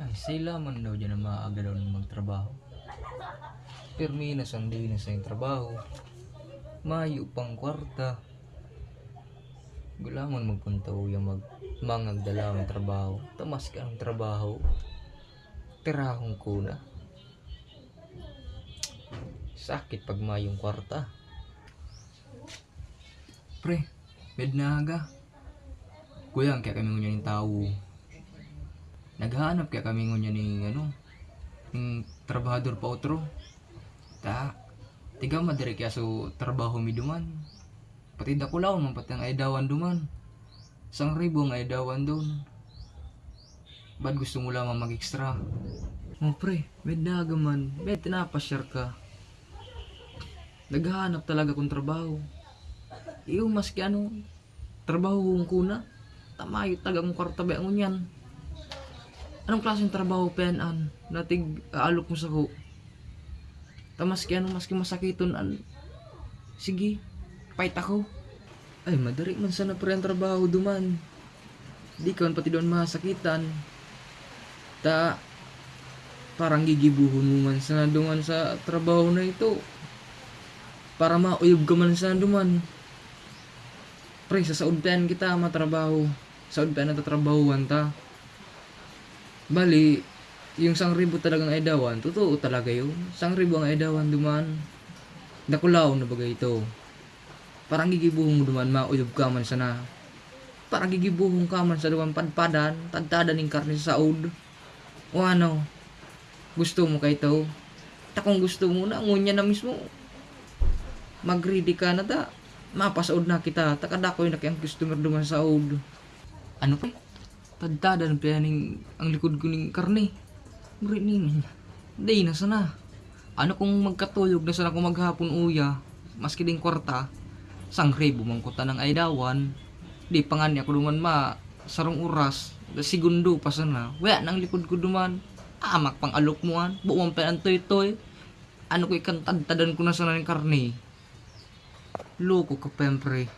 Ay, sila man daw dyan na maaga daw na magtrabaho. Pirmi na sandi na sa yung trabaho. Mayo pang kwarta. Gulamon magpunta yung mangagdala ng trabaho. Tamas ka ang trabaho. Tirahong kuna. Sakit pag mayong kwarta. Pre, mednaga. Kuyang kaya kami ngunyan yung tao. Naghahanap kaya kami ngunyan yung trabahador pa otro. Tiga madiri kaya so trabaho mi duman. Pati dakulaw man pati ang aidawan duman. 1,000 ang aidawan doon. Ba't gusto mo lamang mag-extra? Oh pre, mednaga man. Med tinapasyar ka. Naghahanap talaga kong trabaho. Iyo maski trabaho kong kuna. Tamayo tagang kwarta ba ang unyan. Anong klaseng trabaho penan? Natig aalok mo sa ko. Maski masakiton sige, pait ako. Ay, madari man sana pre ang trabaho duman. Di ka man pati doon masakitan. Parang gigibuhon mo man sana duman sa trabaho na ito. Para mauyog ka man sana duman. Pre, sa saudpan kita matrabaho. Saudpan na tatrabahuan ta. Bali, yung 1,000 talagang aidawan, totoo talaga yun. 1,000 ang aidawan duman. Nakulaw na bagay ito. Parang gigibuhong mo duman, mauyog ka man sana. Parang gigibuhong ka man sa duman padpadan, tadtadan ng karne sa saud. O ano, gusto mo kay ito? Kung gusto mo na, ngunya na mismo. Mag-ready ka na ta. Mapasaud na kita. Takadako yung nakiyang customer duman sa saud. Ano pa? Tadtadan pa yan ang likod ko ng karne. Marinin. Day na sana. Ano kung magkatulog na sana kung maghapon uya. Maski din kwarta. 1,000 bumangkutan ng aidawan. Di pangan niya ko duman sarong oras. Segundo pa sana. Wala nang likod ko duman. Amak pang alok mo an. Buwang pa ang toy-toy. Ano ko ikantadtadan ko na sana ng karne. Loko ka pempre.